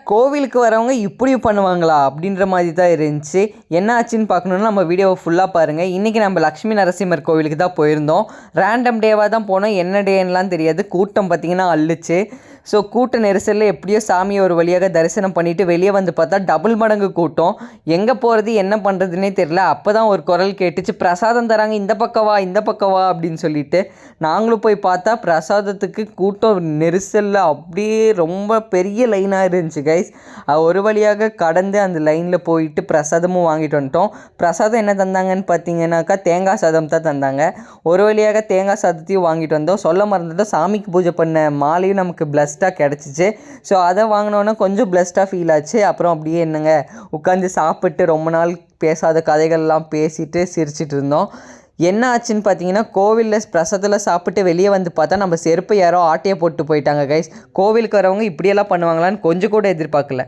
கோவிலுக்கு வரவங்க இப்படி பண்ணுவாங்களா அப்படின்ற மாதிரி தான் இருந்துச்சு. என்ன ஆச்சுன்னு பார்க்கணுன்னா நம்ம வீடியோவை ஃபுல்லாக பாருங்கள். இன்றைக்கி நம்ம லக்ஷ்மி நரசிம்மர் கோவிலுக்கு தான் போயிருந்தோம். ரேண்டம் டேவாக தான் போனோம். என்ன டேன்னுலாம் தெரியாது. கூட்டம் பார்த்திங்கன்னா அள்ளுச்சு. ஸோ கூட்ட நெரிசலில் எப்படியோ சாமியை ஒரு வழியாக தரிசனம் பண்ணிவிட்டு வெளியே வந்து பார்த்தா டபுள் மடங்கு கூட்டம். எங்கே போகிறது என்ன பண்ணுறதுனே தெரில. அப்போ தான் ஒரு குரல் கேட்டுச்சு, பிரசாதம் தராங்க, இந்த பக்கம் வா அப்படின்னு சொல்லிட்டு நாங்களும் போய் பார்த்தா பிரசாதத்துக்கு கூட்டம் நெரிசலில் அப்படியே ரொம்ப பெரிய லைனாக இருந்துச்சு கைஸ். ஒரு வழியாக கடந்து அந்த லைனில் போயிட்டு பிரசாதமும் வாங்கிட்டு வந்துட்டோம். பிரசாதம் என்ன தந்தாங்கன்னு பார்த்தீங்கன்னாக்கா தேங்காய் சாதம் தான் தந்தாங்க. ஒரு வழியாக தேங்காய் சாதத்தையும் வாங்கிட்டு வந்தோம். சொல்ல மறந்துட்டோம், சாமிக்கு பூஜை பண்ண மாலையும் நமக்கு பிளஸ்டாக கிடச்சிச்சு. ஸோ அதை வாங்கினோன்னா கொஞ்சம் பிளஸ்டாக ஃபீல் ஆச்சு. அப்புறம் அப்படியே என்னங்க உட்காந்து சாப்பிட்டு ரொம்ப நாள் பேசாத கதைகள்லாம் பேசிட்டு சிரிச்சிட்டு இருந்தோம். என்ன ஆச்சுன்னு பார்த்தீங்கன்னா, கோவிலில் பிரசாதத்தில் சாப்பிட்டு வெளியே வந்து பார்த்தா நம்ம செருப்பை யாரோ ஆட்டையை போட்டு போயிட்டாங்க கைஸ். கோவிலுக்கு வரவங்க இப்படியெல்லாம் பண்ணுவாங்களான்னு கொஞ்சம் கூட எதிர்பார்க்கல.